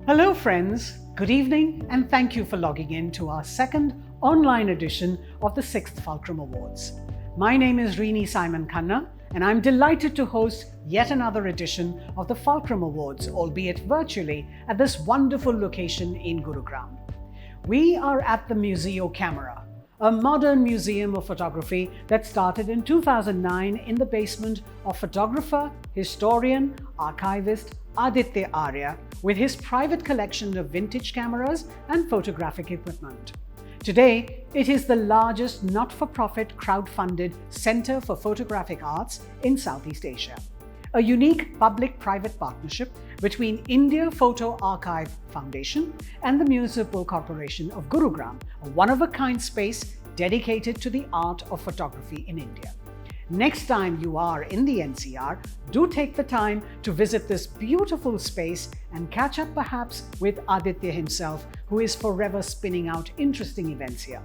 Hello friends, good evening and thank you for logging in to our second online edition of the 6th Fulcrum Awards. My name is Rini Simon Khanna and I'm delighted to host yet another edition of the Fulcrum Awards, albeit virtually, at this wonderful location in Gurugram. We are at the Museo Camera, a modern museum of photography that started in 2009 in the basement of photographer, historian, archivist Aditya Arya with his private collection of vintage cameras and photographic equipment. Today, it is the largest not-for-profit crowd-funded center for photographic arts in Southeast Asia. A unique public-private partnership between India Photo Archive Foundation and the Municipal Corporation of Gurugram, a one-of-a-kind space dedicated to the art of photography in India. Next time you are in the NCR, do take the time to visit this beautiful space and catch up perhaps with Aditya himself, who is forever spinning out interesting events here.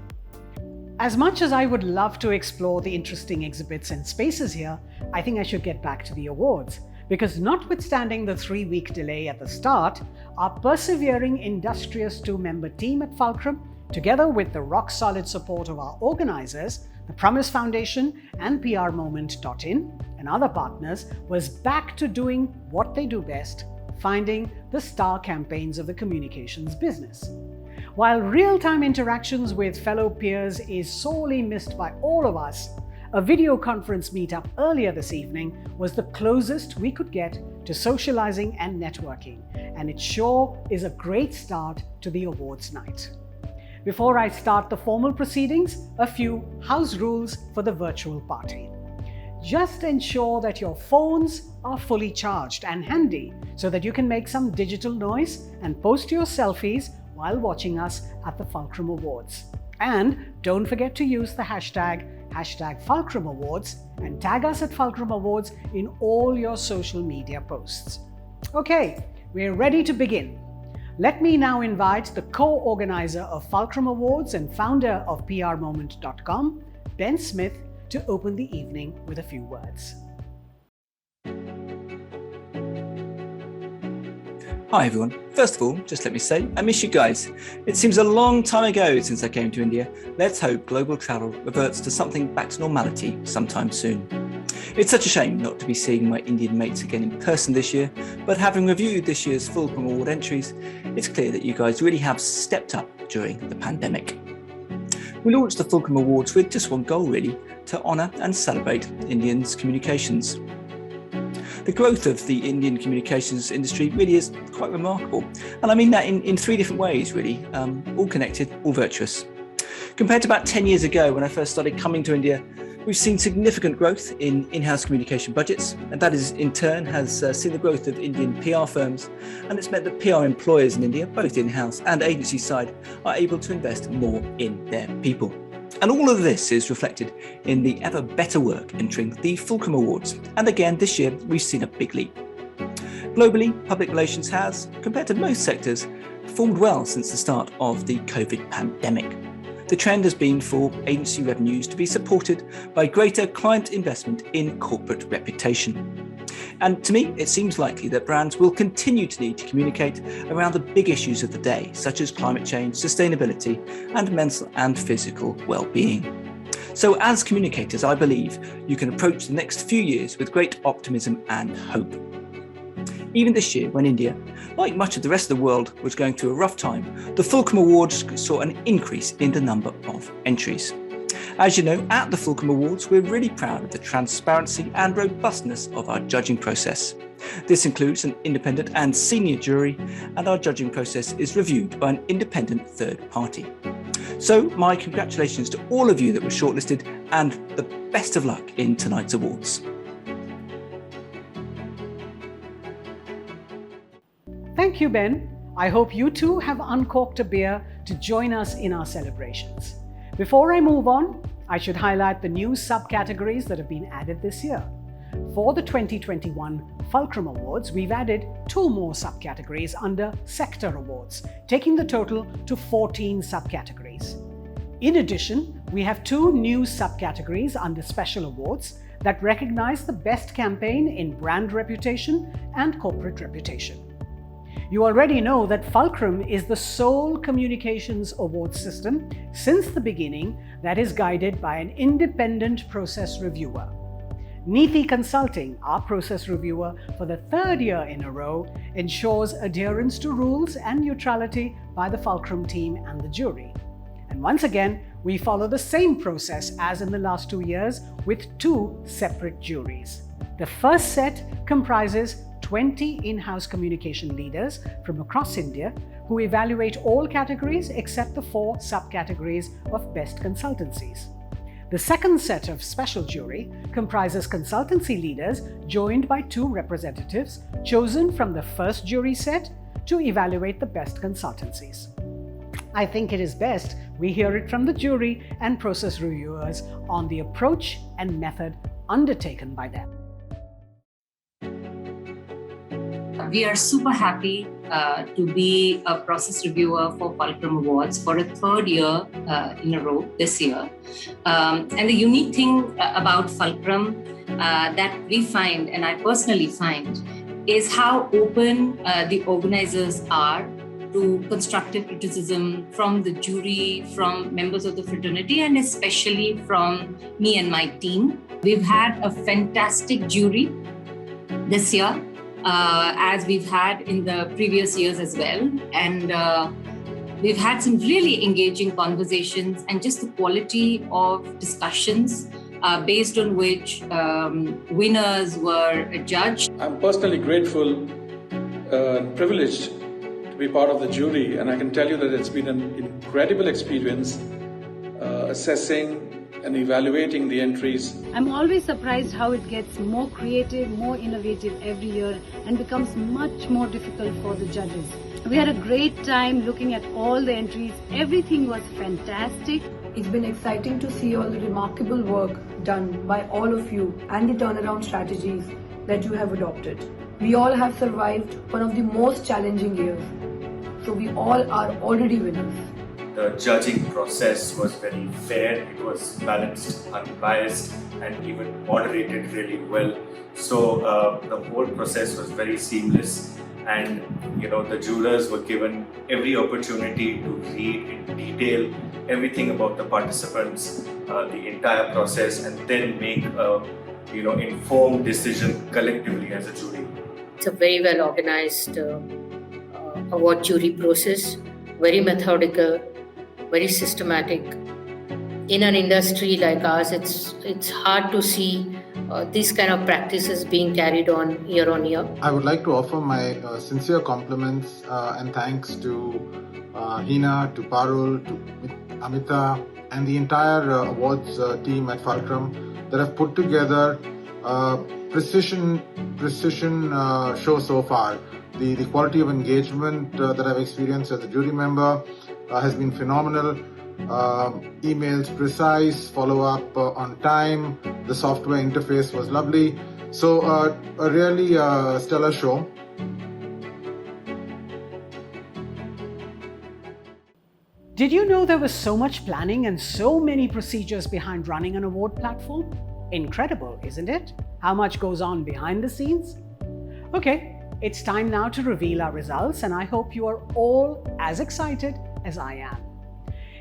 As much as I would love to explore the interesting exhibits and spaces here, I think I should get back to the awards. Because notwithstanding the 3-week delay at the start, our persevering, industrious 2-member team at Fulcrum, together with the rock-solid support of our organizers, the Promise Foundation and PRMoment.in and other partners, was back to doing what they do best, finding the star campaigns of the communications business. While real-time interactions with fellow peers is sorely missed by all of us, a video conference meetup earlier this evening was the closest we could get to socializing and networking, and it sure is a great start to the awards night. Before I start the formal proceedings, a few house rules for the virtual party. Just ensure that your phones are fully charged and handy so that you can make some digital noise and post your selfies while watching us at the Fulcrum Awards. And don't forget to use the hashtag Fulcrum Awards and tag us at Fulcrum Awards in all your social media posts. Okay, we're ready to begin. Let me now invite the co-organizer of Fulcrum Awards and founder of PRMoment.com, Ben Smith, to open the evening with a few words. Hi everyone. First of all, just let me say, I miss you guys. It seems a long time ago since I came to India. Let's hope global travel reverts to something back to normality sometime soon. It's such a shame not to be seeing my Indian mates again in person this year, but having reviewed this year's Fulcrum Award entries, it's clear that you guys really have stepped up during the pandemic. We launched the Fulcrum Awards with just one goal really, to honour and celebrate Indians' communications. The growth of the Indian communications industry really is quite remarkable. And I mean that in 3 different ways really, all connected, all virtuous. Compared to about 10 years ago when I first started coming to India, we've seen significant growth in in-house communication budgets, and that is in turn has seen the growth of Indian PR firms, and it's meant that PR employers in India, both in-house and agency side, are able to invest more in their people. And all of this is reflected in the ever better work entering the Fulcrum Awards. And again, this year, we've seen a big leap. Globally, public relations has, compared to most sectors, performed well since the start of the COVID pandemic. The trend has been for agency revenues to be supported by greater client investment in corporate reputation. And to me, it seems likely that brands will continue to need to communicate around the big issues of the day, such as climate change, sustainability, and mental and physical well-being. So as communicators, I believe you can approach the next few years with great optimism and hope. Even this year, when India, like much of the rest of the world, was going through a rough time, the Fulcrum Awards saw an increase in the number of entries. As you know, at the Fulcrum Awards, we're really proud of the transparency and robustness of our judging process. This includes an independent and senior jury, and our judging process is reviewed by an independent third party. So my congratulations to all of you that were shortlisted, and the best of luck in tonight's awards. Thank you, Ben. I hope you too have uncorked a beer to join us in our celebrations. Before I move on, I should highlight the new subcategories that have been added this year. For the 2021 Fulcrum Awards, we've added 2 more subcategories under Sector Awards, taking the total to 14 subcategories. In addition, we have 2 new subcategories under Special Awards that recognize the best campaign in brand reputation and corporate reputation. You already know that Fulcrum is the sole communications award system since the beginning that is guided by an independent process reviewer. Neethi Consulting, our process reviewer for the third year in a row, ensures adherence to rules and neutrality by the Fulcrum team and the jury. And once again, we follow the same process as in the last 2 years with 2 separate juries. The first set comprises 20 in-house communication leaders from across India who evaluate all categories except the 4 subcategories of best consultancies. The second set of special jury comprises consultancy leaders joined by 2 representatives chosen from the first jury set to evaluate the best consultancies. I think it is best we hear it from the jury and process reviewers on the approach and method undertaken by them. We are super happy to be a process reviewer for Fulcrum Awards for a third year in a row this year. And the unique thing about Fulcrum that we find, and I personally find, is how open the organizers are to constructive criticism from the jury, from members of the fraternity, and especially from me and my team. We've had a fantastic jury this year, as we've had in the previous years as well. And we've had some really engaging conversations and just the quality of discussions based on which winners were judged. I'm personally grateful and privileged to be part of the jury, and I can tell you that it's been an incredible experience assessing and evaluating the entries. I'm always surprised how it gets more creative, more innovative every year and becomes much more difficult for the judges. We had a great time looking at all the entries. Everything was fantastic. It's been exciting to see all the remarkable work done by all of you and the turnaround strategies that you have adopted. We all have survived one of the most challenging years, so we all are already winners. The judging process was very fair, it was balanced, unbiased, and even moderated really well. So the whole process was very seamless, and the jurors were given every opportunity to read in detail everything about the participants, the entire process, and then make a informed decision collectively as a jury. It's a very well organized award jury process, very methodical, very systematic. In an industry like ours, it's hard to see these kind of practices being carried on year. I would like to offer my sincere compliments and thanks to Hina, to Parul, to Amita, and the entire awards team at Fulcrum that have put together precision show so far. The quality of engagement that I've experienced as a jury member has been phenomenal. Emails precise, follow-up on time, the software interface was lovely. So a really stellar show. Did you know there was so much planning and so many procedures behind running an award platform? Incredible, isn't it? How much goes on behind the scenes? Okay, it's time now to reveal our results, and I hope you are all as excited as I am.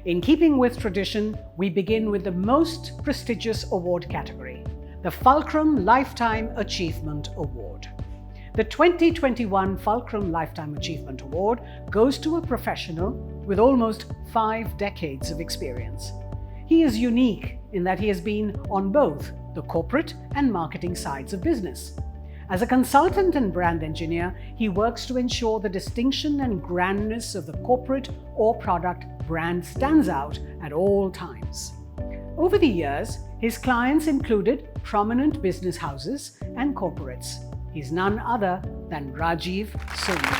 In keeping with tradition, we begin with the most prestigious award category, the Fulcrum Lifetime Achievement Award. The 2021 Fulcrum Lifetime Achievement Award goes to a professional with almost 5 decades of experience. He is unique in that he has been on both the corporate and marketing sides of business. As a consultant and brand engineer, he works to ensure the distinction and grandness of the corporate or product brand stands out at all times. Over the years, his clients included prominent business houses and corporates. He's none other than Rajiv Soni.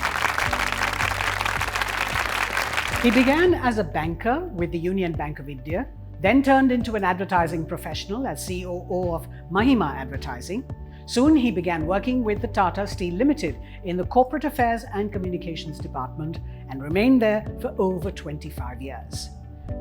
He began as a banker with the Union Bank of India, then turned into an advertising professional as COO of Mahima Advertising. Soon he began working with the Tata Steel Limited in the Corporate Affairs and Communications Department and remained there for over 25 years.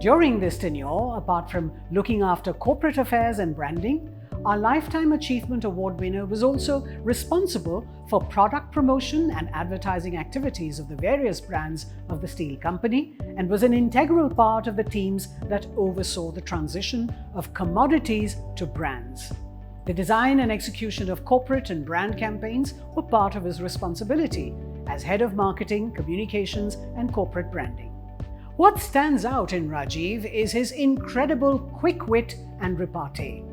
During this tenure, apart from looking after corporate affairs and branding, our Lifetime Achievement Award winner was also responsible for product promotion and advertising activities of the various brands of the steel company and was an integral part of the teams that oversaw the transition of commodities to brands. The design and execution of corporate and brand campaigns were part of his responsibility as head of marketing, communications, and corporate branding. What stands out in Rajiv is his incredible quick wit and repartee,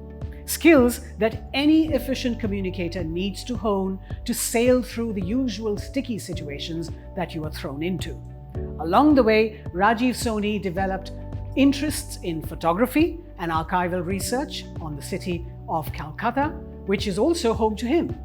skills that any efficient communicator needs to hone to sail through the usual sticky situations that you are thrown into. Along the way, Rajiv Soni developed interests in photography and archival research on the city of Calcutta, which is also home to him.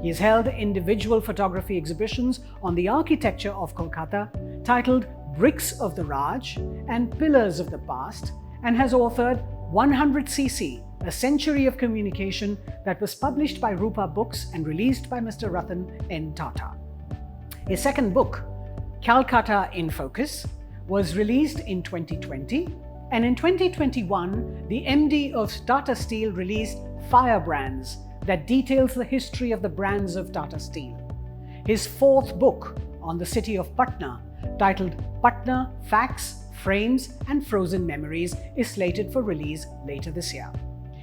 He has held individual photography exhibitions on the architecture of Kolkata titled Bricks of the Raj and Pillars of the Past, and has authored 100cc, A Century of Communication, that was published by Rupa Books and released by Mr. Ratan N. Tata. His second book, Calcutta in Focus, was released in 2020, and in 2021, the MD of Tata Steel released Firebrands, that details the history of the brands of Tata Steel. His fourth book on the city of Patna, titled Patna Facts, Frames and Frozen Memories, is slated for release later this year.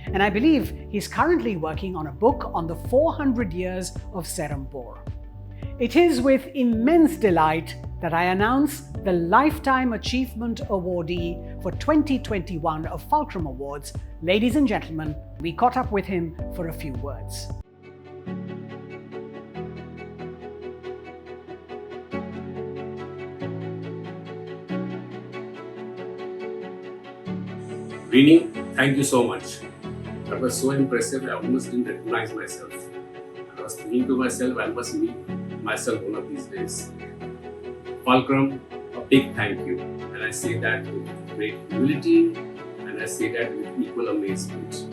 And I believe he's currently working on a book on the 400 years of Serampore. It is with immense delight that I announce the Lifetime Achievement Awardee for 2021 of Fulcrum Awards. Ladies and gentlemen, we caught up with him for a few words. Rini, thank you so much. That was so impressive, I almost didn't recognize myself. I was thinking to myself, I must meet myself one of these days. Fulcrum, a big thank you. And I say that with great humility, and I say that with equal amazement.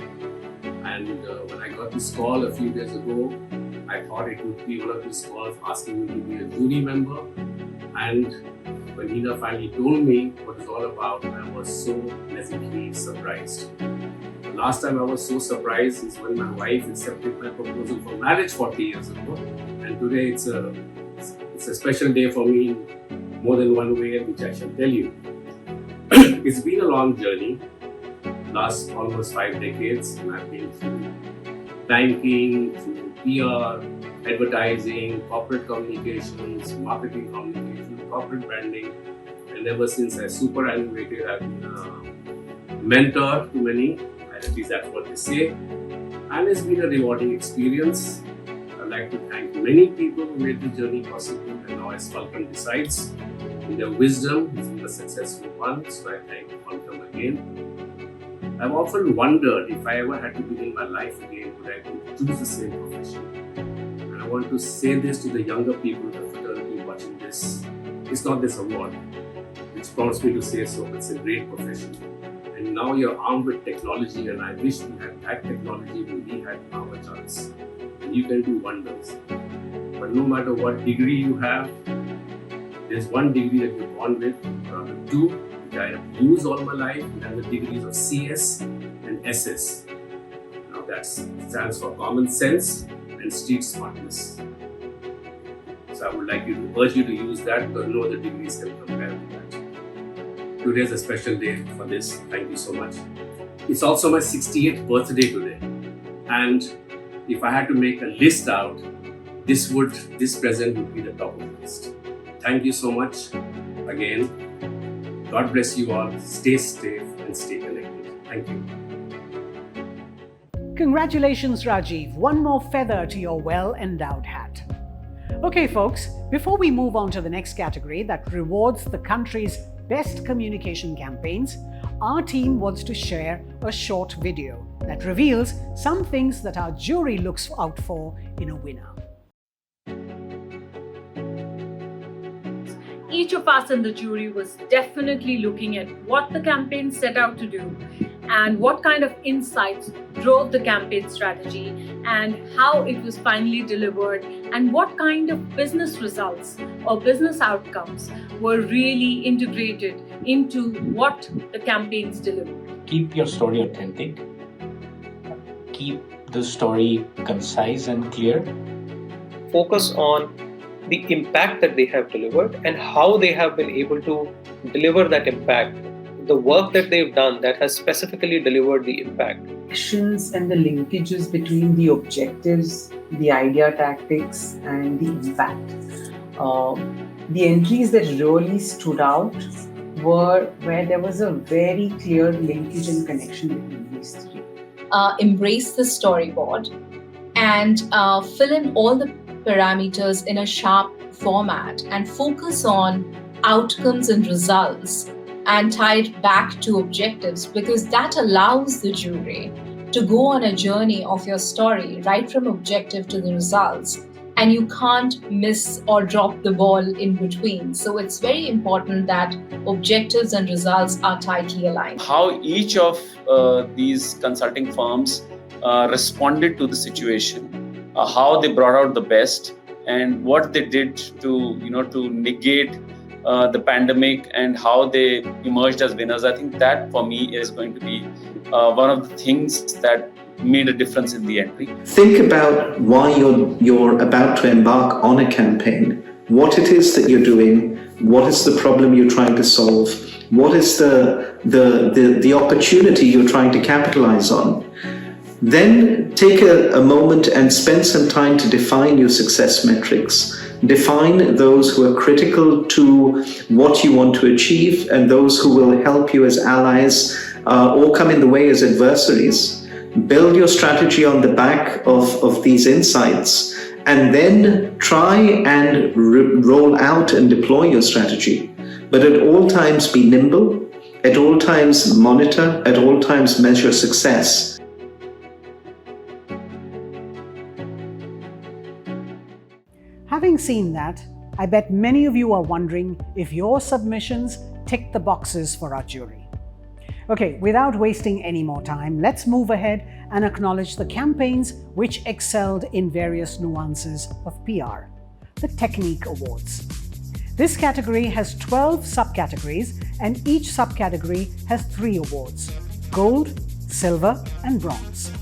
And when I got this call a few days ago, I thought it would be one of these calls asking me to be a jury member. And when Hina finally told me what it's all about, I was so pleasantly surprised. The last time I was so surprised is when my wife accepted my proposal for marriage 40 years ago. And today it's a special day for me in more than one way, which I shall tell you. It's been a long journey, last almost 5 decades, and I've been through banking, through PR, advertising, corporate communications, marketing communication, corporate branding, and ever since I superannuated, I've been a mentor to many, at least that's what they say, and it's been a rewarding experience. I'd like to thank many people who made the journey possible, and now as Fulcrum decides, in their wisdom, it's been a successful one, so I thank Fulcrum again. I've often wondered if I ever had to begin my life again, would I choose the same profession? And I want to say this to the younger people, the fraternity watching this. It's not this award, which prompts me to say so, but it's a great profession. And now you're armed with technology, and I wish we had that technology when we had our chance. And you can do wonders. But no matter what degree you have, there's one degree that you're born with, or two, which I have used all my life, and the degrees of CS and SS. Now that stands for common sense and street smartness. So I would like to urge you to use that, because no other degrees can compare with that. Today is a special day for this. Thank you so much. It's also my 68th birthday today. And if I had to make a list out, this present would be the top of the list. Thank you so much again. God bless you all. Stay safe and stay connected. Thank you. Congratulations, Rajiv. One more feather to your well-endowed hat. Okay, folks, before we move on to the next category that rewards the country's best communication campaigns, our team wants to share a short video that reveals some things that our jury looks out for in a winner. Each of us in the jury was definitely looking at what the campaign set out to do and what kind of insights drove the campaign strategy and how it was finally delivered and what kind of business results or business outcomes were really integrated into what the campaigns delivered. Keep your story authentic. keep the story concise and clear. Focus on the impact that they have delivered and how they have been able to deliver that impact. The work that they've done that has specifically delivered the impact. Actions and the linkages between the objectives, the idea tactics, and the impact. The entries that really stood out were where there was a very clear linkage and connection between these three. Embrace the storyboard and fill in all the parameters in a sharp format and focus on outcomes and results and tie it back to objectives, because that allows the jury to go on a journey of your story right from objective to the results, and you can't miss or drop the ball in between. So it's very important that objectives and results are tightly aligned. How each of these consulting firms responded to the situation, how they brought out the best, and what they did to negate the pandemic and how they emerged as winners. I think that for me is going to be one of the things that made a difference in the entry. Think about why you're about to embark on a campaign, what it is that you're doing, what is the problem you're trying to solve, what is the opportunity you're trying to capitalize on. Then take a moment and spend some time to define your success metrics. Define those who are critical to what you want to achieve and those who will help you as allies or come in the way as adversaries. Build your strategy on the back of these insights, and then try and roll out and deploy your strategy. But at all times be nimble, at all times monitor, at all times measure success. Having seen that, I bet many of you are wondering if your submissions tick the boxes for our jury. Okay, without wasting any more time, let's move ahead and acknowledge the campaigns which excelled in various nuances of PR, the Technique Awards. This category has 12 subcategories, and each subcategory has 3 awards: gold, silver, and bronze.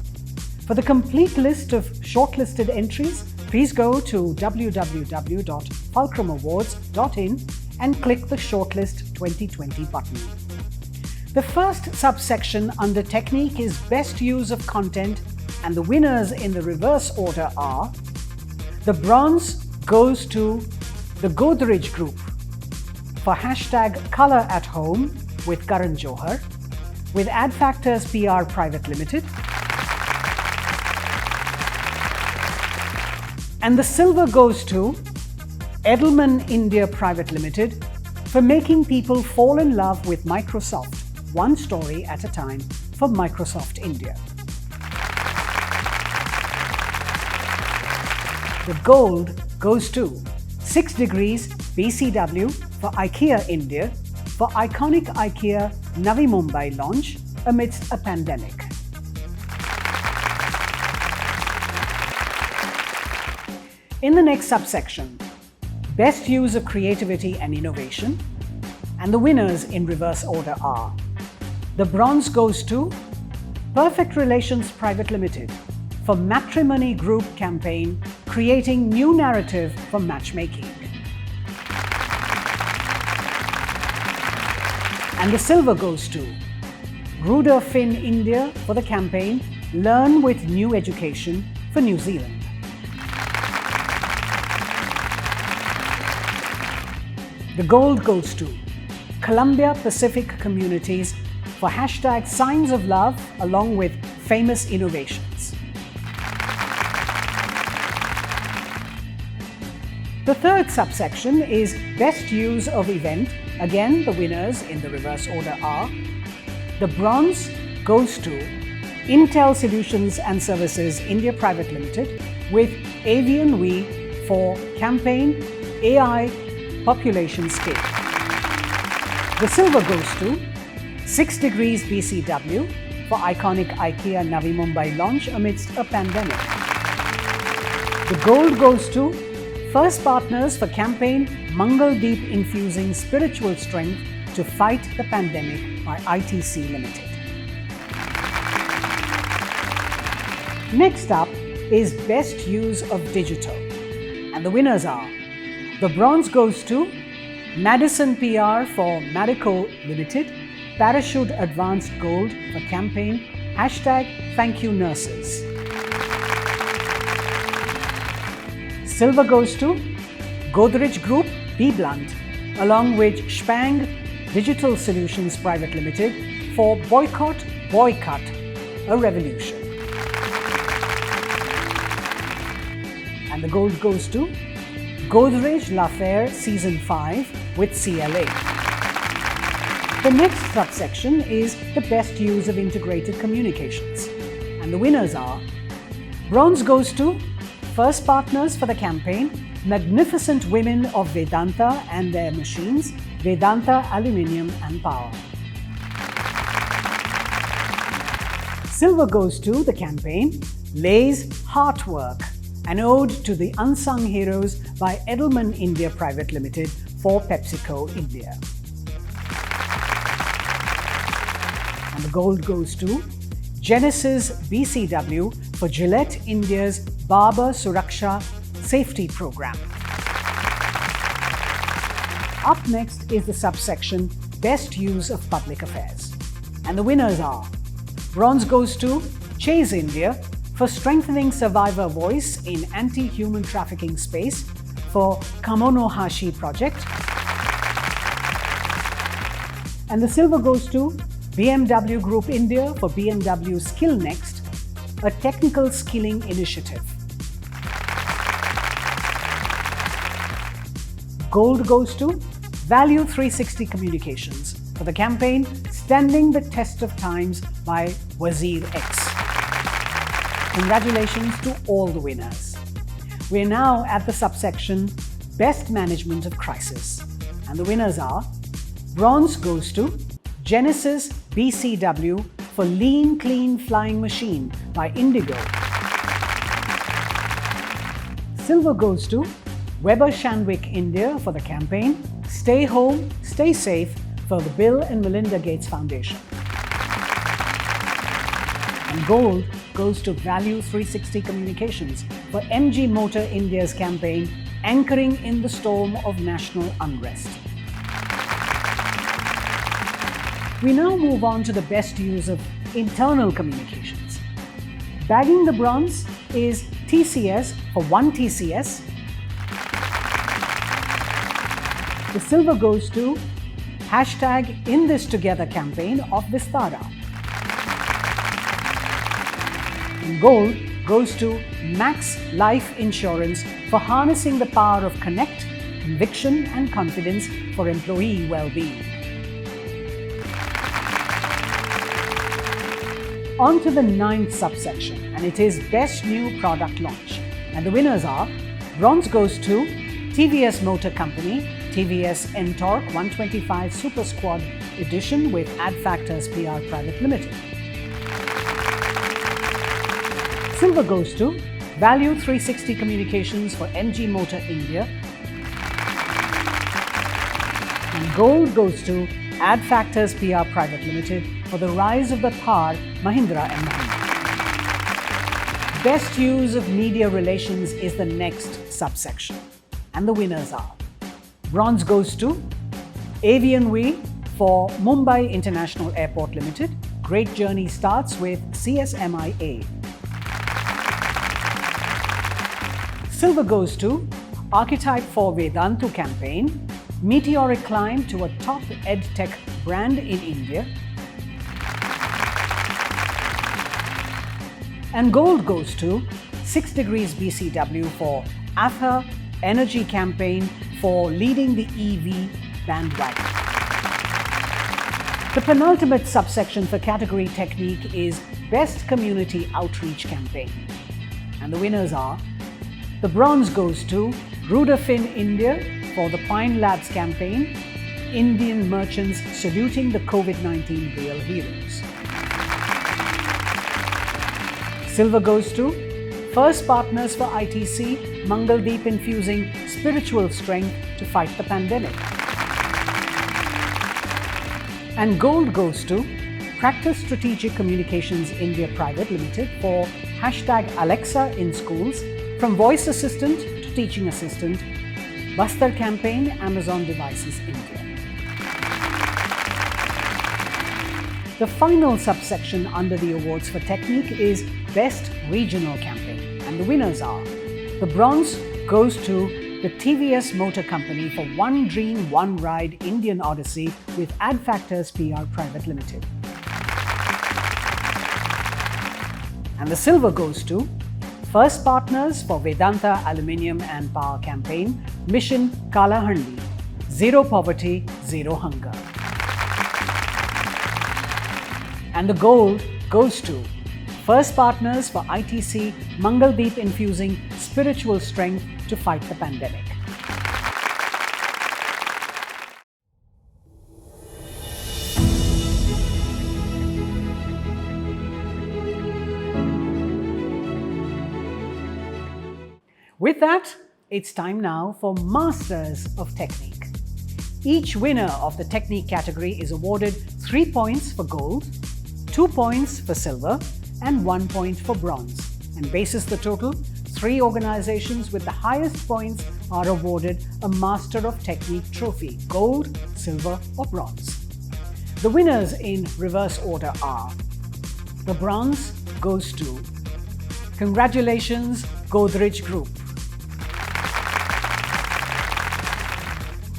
For the complete list of shortlisted entries, please go to www.fulcrumawards.in and click the Shortlist 2020 button. The first subsection under Technique is Best Use of Content, and the winners in the reverse order are: the bronze goes to the Godrej Group for #ColorAtHome with Karan Johar, with AdFactors PR Private Limited. And the silver goes to Edelman India Private Limited for making people fall in love with Microsoft, one story at a time, for Microsoft India. The gold goes to 6 Degrees BCW for IKEA India for iconic IKEA Navi Mumbai launch amidst a pandemic. In the next subsection, Best Use of Creativity and Innovation, and the winners in reverse order are: the bronze goes to Perfect Relations Private Limited for Matrimony Group campaign creating new narrative for matchmaking. And the silver goes to Ruder Finn India for the campaign Learn with New Education for New Zealand. The gold goes to Columbia Pacific Communities for #Signs of Love along with famous innovations. The third subsection is Best Use of Event. Again, the winners in the reverse order are: the bronze goes to Intel Solutions and Services India Private Limited with Avian We for campaign AI Population Scale. The silver goes to 6 Degrees BCW for iconic IKEA Navi Mumbai launch amidst a pandemic. The gold goes to First Partners for campaign Mangal Deep infusing spiritual strength to fight the pandemic by ITC Limited. Next up is Best Use of Digital. And the winners are: the bronze goes to Madison PR for Marico Limited, Parachute Advanced Gold for campaign #ThankYouNurses. Silver goes to Godrej Group B Blunt along with Spang Digital Solutions Private Limited for Boycott, Boycott, a Revolution. And the gold goes to Godrej L'Affaire Season 5 with CLA. The next subsection is the best use of integrated communications. And the winners are: bronze goes to First Partners for the campaign Magnificent Women of Vedanta and Their Machines, Vedanta Aluminium and Power. Silver goes to the campaign Lay's Heartwork, an ode to the unsung heroes by Edelman India Private Limited for PepsiCo India. And the gold goes to Genesis BCW for Gillette India's Barber Suraksha Safety Program. Up next is the subsection Best Use of Public Affairs. And the winners are: bronze goes to Chase India for strengthening survivor voice in anti-human trafficking space for Kamonohashi project. And the silver goes to BMW Group India for BMW Skill Next, a technical skilling initiative. Gold goes to Value 360 Communications for the campaign Standing the Test of Times by Wazir X. Congratulations to all the winners. We are now at the subsection Best Management of Crisis. And the winners are: bronze goes to Genesis BCW for Lean Clean Flying Machine by Indigo. Silver goes to Weber Shandwick India for the campaign Stay Home, Stay Safe for the Bill and Melinda Gates Foundation. And gold goes to Value 360 Communications for MG Motor India's campaign Anchoring in the Storm of National Unrest. We now move on to the best use of internal communications. Bagging the bronze is TCS for One TCS. The silver goes to #InThisTogether campaign of Vistara. And gold goes to Max Life Insurance for harnessing the power of connect, conviction and confidence for employee well-being. On to the 9th subsection, and it is Best New Product Launch. And the winners are: bronze goes to TVS Motor Company, TVS N-Torque 125 Super Squad Edition with Adfactors PR Private Limited. Silver goes to Value 360 Communications for MG Motor India. And gold goes to Adfactors PR Private Limited for the rise of the Thar Mahindra & Mahindra. Best use of media relations is the next subsection. And the winners are: bronze goes to Avian Way for Mumbai International Airport Limited. Great journey starts with CSMIA. Silver goes to Archetype for Vedantu campaign, meteoric climb to a top edtech brand in India. And gold goes to 6 Degrees BCW for Ather Energy campaign for leading the EV bandwagon. The penultimate subsection for category technique is Best Community Outreach campaign. And the winners are: the bronze goes to Rudafin India for the Pine Labs campaign, Indian merchants saluting the COVID-19 real heroes. Silver goes to First Partners for ITC, Mangaldeep infusing spiritual strength to fight the pandemic. And gold goes to Practice Strategic Communications India Private Limited for #Alexa in schools, from voice assistant to teaching assistant, Bastar campaign, Amazon Devices India. The final subsection under the awards for technique is Best Regional Campaign, and the winners are: the bronze goes to the TVS Motor Company for One Dream, One Ride Indian Odyssey with Ad Factors PR Private Limited. And the silver goes to First Partners for Vedanta Aluminium and Power Campaign, Mission Kalahandi, Zero Poverty, Zero Hunger. And the gold goes to First Partners for ITC Mangaldeep, infusing spiritual strength to fight the pandemic. With that, it's time now for Masters of Technique. Each winner of the Technique category is awarded 3 points for gold, 2 points for silver, and 1 point for bronze. And basis the total, 3 organizations with the highest points are awarded a Master of Technique trophy, gold, silver, or bronze. The winners in reverse order are: the bronze goes to congratulations, Godrej Group.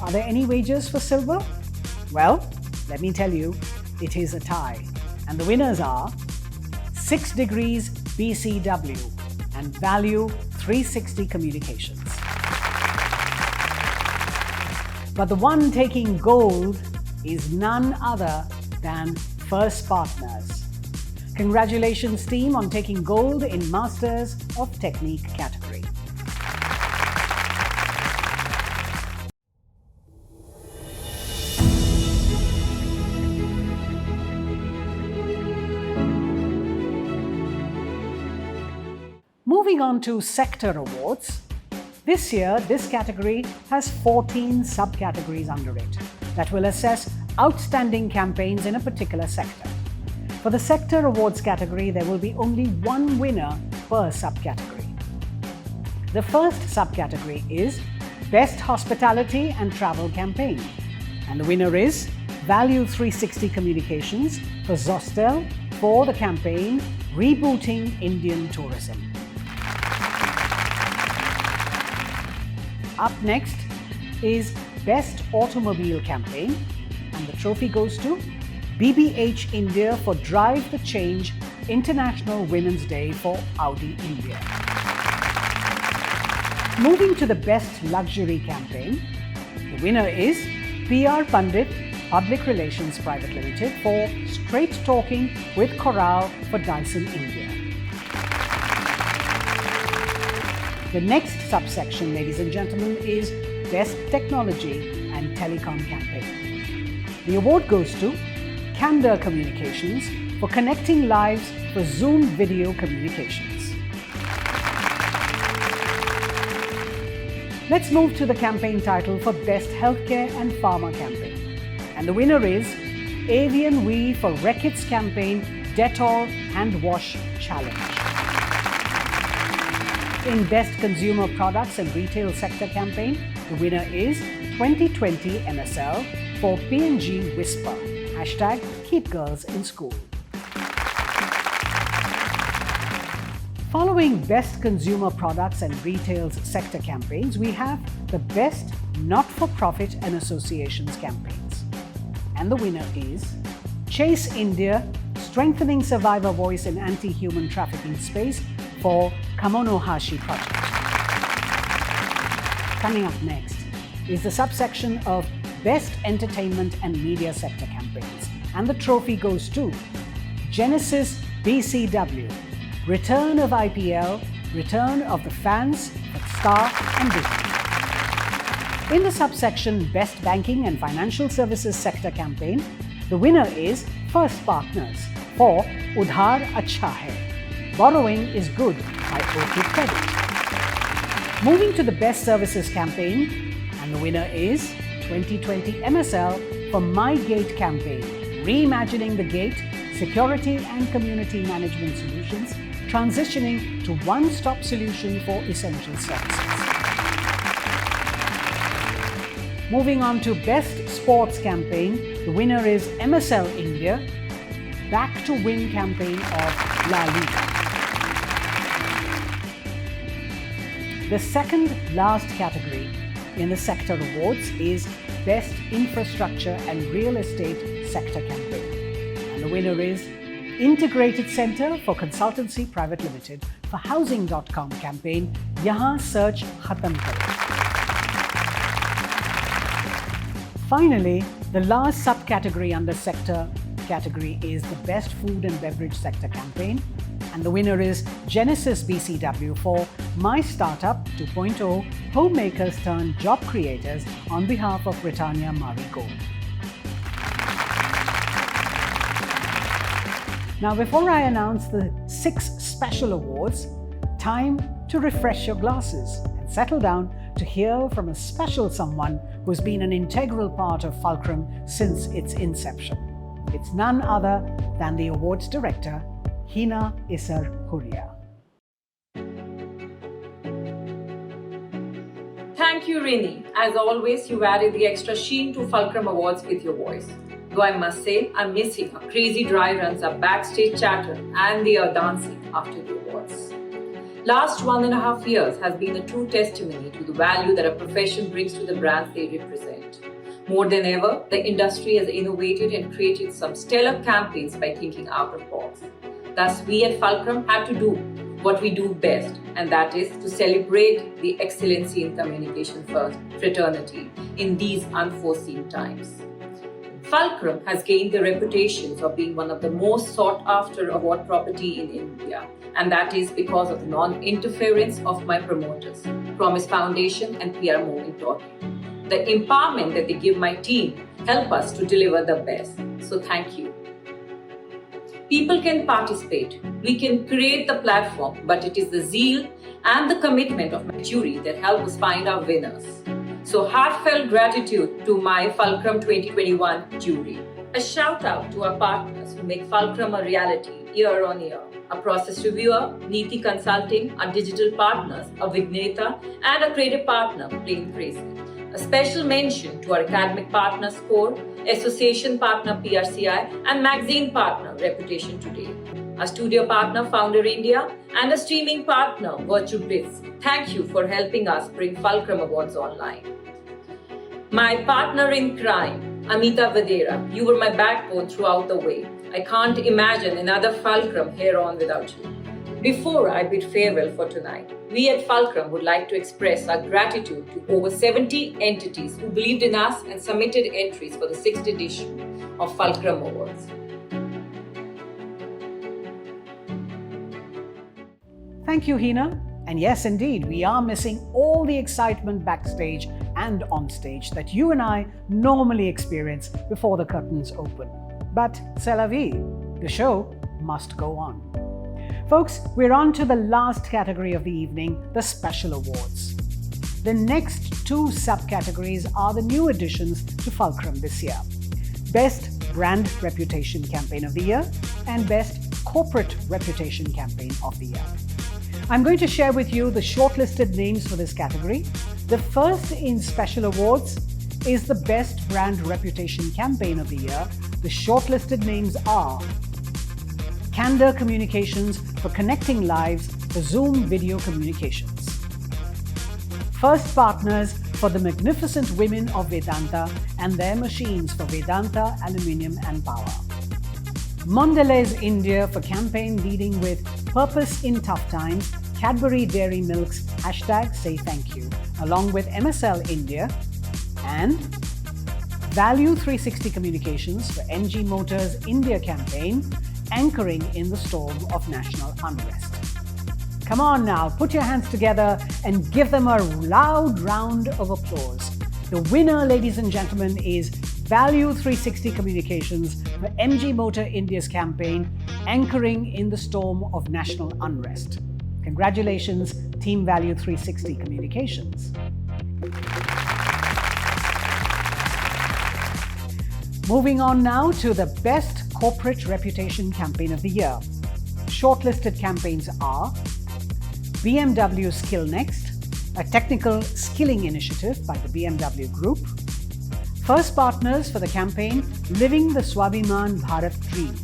Are there any wagers for silver? Well, let me tell you, it is a tie. And the winners are 6 Degrees BCW and Value 360 Communications. But the one taking gold is none other than First Partners. Congratulations, team, on taking gold in Masters of Technique category. Moving on to sector awards. This year, this category has 14 subcategories under it that will assess outstanding campaigns in a particular sector. For the sector awards category, there will be only one winner per subcategory. The first subcategory is Best Hospitality and Travel Campaign, and the winner is Value 360 Communications for Zostel for the campaign Rebooting Indian Tourism. Up next is Best Automobile Campaign, and the trophy goes to BBH India for Drive the Change International Women's Day for Audi India. Moving to the Best Luxury Campaign, the winner is PR Pandit Public Relations Private Limited for Straight Talking with Coral for Dyson India. The next subsection, ladies and gentlemen, is Best Technology and Telecom Campaign. The award goes to Candor Communications for connecting lives for Zoom video communications. Let's move to the campaign title for Best Healthcare and Pharma Campaign. And the winner is Avian We for Reckitt's campaign Dettol Hand Wash Challenge. In Best Consumer Products and Retail Sector Campaign, the winner is 2020 MSL for P&G Whisper, #Keep Girls in School. Following Best Consumer Products and Retail Sector campaigns, we have the Best Not-for-Profit and Associations campaigns. And the winner is Chase India, Strengthening Survivor Voice in Anti-Human Trafficking Space for Kamonohashi Project. Coming up next is the subsection of Best Entertainment and Media Sector campaigns, and the trophy goes to Genesis BCW, Return of IPL, Return of the Fans for Star and Disney. In the subsection Best Banking and Financial Services Sector campaign, the winner is First Partners for Udhar Achha Hai. Borrowing is good, I owe you credit. Moving to the Best Services campaign, and the winner is 2020 MSL for My Gate campaign, Reimagining the Gate, Security and Community Management Solutions transitioning to one-stop solution for essential services. Moving on to Best Sports Campaign, the winner is MSL India, Back to Win campaign of La Liga. The second last category in the sector awards is Best Infrastructure and Real Estate Sector Campaign. And the winner is Integrated Center for Consultancy Private Limited for Housing.com campaign, Yahan Search Khatam Karo. Finally, the last subcategory under sector category is the Best Food and Beverage Sector Campaign, and the winner is Genesis BCW for My Startup 2.0 Homemakers Turn Job Creators on behalf of Britannia Marie Gold. Now, before I announce the 6 special awards, time to refresh your glasses and settle down to hear from a special someone who's been an integral part of Fulcrum since its inception. It's none other than the awards director, Hina Isar Huria. Thank you, Rini. As always, you've added the extra sheen to Fulcrum Awards with your voice. Though I must say, I'm missing our crazy dry runs, our backstage chatter, and the dancing after the awards. Last 1.5 years has been a true testimony to the value that a profession brings to the brands they represent. More than ever, the industry has innovated and created some stellar campaigns by thinking out of the box. Thus, we at Fulcrum had to do what we do best, and that is to celebrate the excellency in communication first fraternity in these unforeseen times. Fulcrum has gained the reputation of being one of the most sought after award property in India, and that is because of the non-interference of my promoters, Promise Foundation and PR Moving Talking. The empowerment that they give my team help us to deliver the best. So thank you. People can participate, we can create the platform, but it is the zeal and the commitment of my jury that help us find our winners. So heartfelt gratitude to my Fulcrum 2021 jury. A shout out to our partners who make Fulcrum a reality year on year. A process reviewer, Neeti Consulting, our digital partners, a Vigneta, and a creative partner, Plain Crazy. A special mention to our academic partner Score, association partner PRCI, and magazine partner Reputation Today. A studio partner Founder India, and a streaming partner Virtue Blitz. Thank you for helping us bring Fulcrum Awards online. My partner in crime, Amita Vadera, you were my backbone throughout the way. I can't imagine another Fulcrum here on without you. Before I bid farewell for tonight, we at Fulcrum would like to express our gratitude to over 70 entities who believed in us and submitted entries for the 6th edition of Fulcrum Awards. Thank you, Hina. And yes, indeed, we are missing all the excitement backstage and on stage that you and I normally experience before the curtains open. But c'est la vie, the show must go on. Folks, we're on to the last category of the evening, the special awards. The next 2 subcategories are the new additions to Fulcrum this year. Best Brand Reputation Campaign of the Year and Best Corporate Reputation Campaign of the Year. I'm going to share with you the shortlisted names for this category. The first in special awards is the Best Brand Reputation Campaign of the Year. The shortlisted names are Candor Communications for connecting lives for Zoom video communications. First Partners for the magnificent women of Vedanta and their machines for Vedanta Aluminium and Power. Mondelez India for campaign leading with Purpose in Tough Times, Cadbury Dairy Milk's #SayThankYou, along with MSL India, and Value 360 Communications for MG Motors India campaign, anchoring in the storm of national unrest. Come on now, put your hands together and give them a loud round of applause. The winner, ladies and gentlemen, is Value 360 Communications for MG Motor India's campaign, anchoring in the storm of national unrest. Congratulations, Team Value 360 Communications. Moving on now to the Best Corporate Reputation Campaign of the Year. shortlisted campaigns are BMW Skill Next, a technical skilling initiative by the BMW Group. First partners for the campaign, Living the Swabhiman Bharat Dream.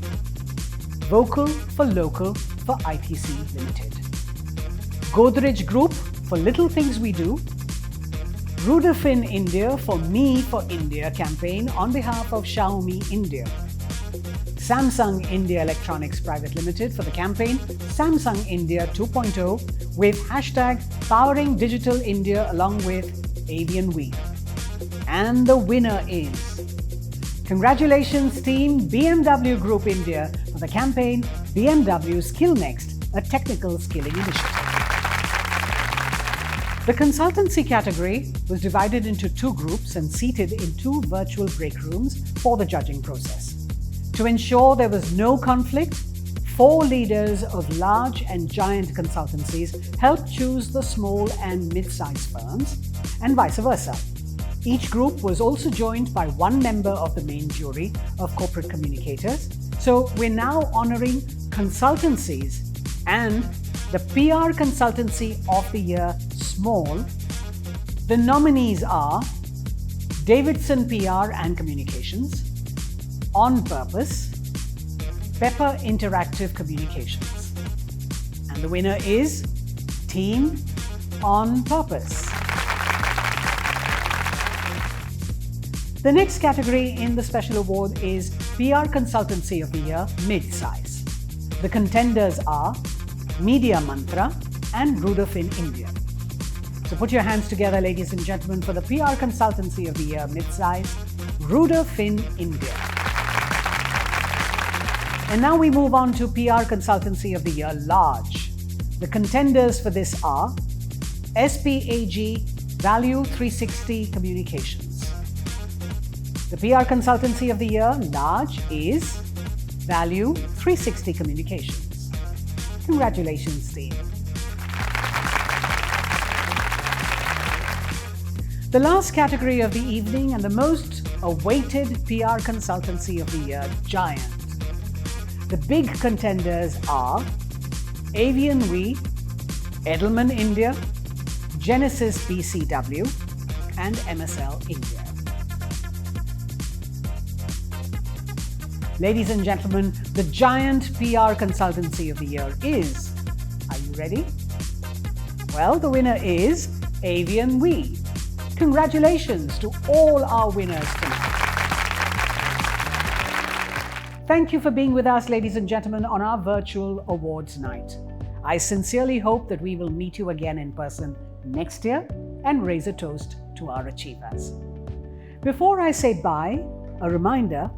Vocal for Local for ITC Limited. Godrej Group for Little Things We Do. Rudafin India for Me for India campaign on behalf of Xiaomi India. Samsung India Electronics Private Limited for the campaign Samsung India 2.0 with hashtag Powering Digital India along with Avian Week. And the winner is, congratulations team BMW Group India for the campaign BMW Skill Next, a technical skilling initiative. The consultancy category was divided into 2 groups and seated in 2 virtual break rooms for the judging process. To ensure there was no conflict, 4 leaders of large and giant consultancies helped choose the small and mid-sized firms, and vice versa. Each group was also joined by 1 member of the main jury of corporate communicators. So we're now honoring consultancies and the PR Consultancy of the Year Small. The nominees are Davidson PR and Communications, On Purpose, Pepper Interactive Communications. And the winner is Team On Purpose. The next category in the special award is PR Consultancy of the Year Mid-Size. The contenders are Media Mantra and Rudafin India. So put your hands together, ladies and gentlemen, for the PR Consultancy of the Year Mid-Size, Rudafin India. And now we move on to PR Consultancy of the Year Large. The contenders for this are SPAG Value 360 Communications. The PR Consultancy of the Year Large is Value 360 Communications. Congratulations, team. The last category of the evening and the most awaited PR Consultancy of the Year Giant. The big contenders are Avian We, Edelman India, Genesis BCW, and MSL India. Ladies and gentlemen, the giant PR Consultancy of the Year is, are you ready? Well, the winner is Avian We. Congratulations to all our winners tonight. Thank you for being with us, ladies and gentlemen, on our virtual awards night. I sincerely hope that we will meet you again in person next year and raise a toast to our achievers. Before I say bye, a reminder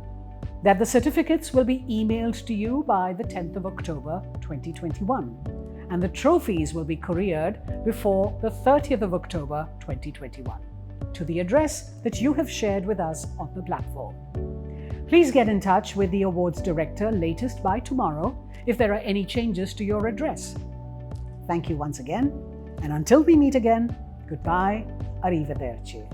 that the certificates will be emailed to you by the 10th of October 2021, and the trophies will be couriered before the 30th of October 2021 to the address that you have shared with us on the platform. Please get in touch with the awards director latest by tomorrow if there are any changes to your address. Thank you once again, and until we meet again, goodbye, arrivederci.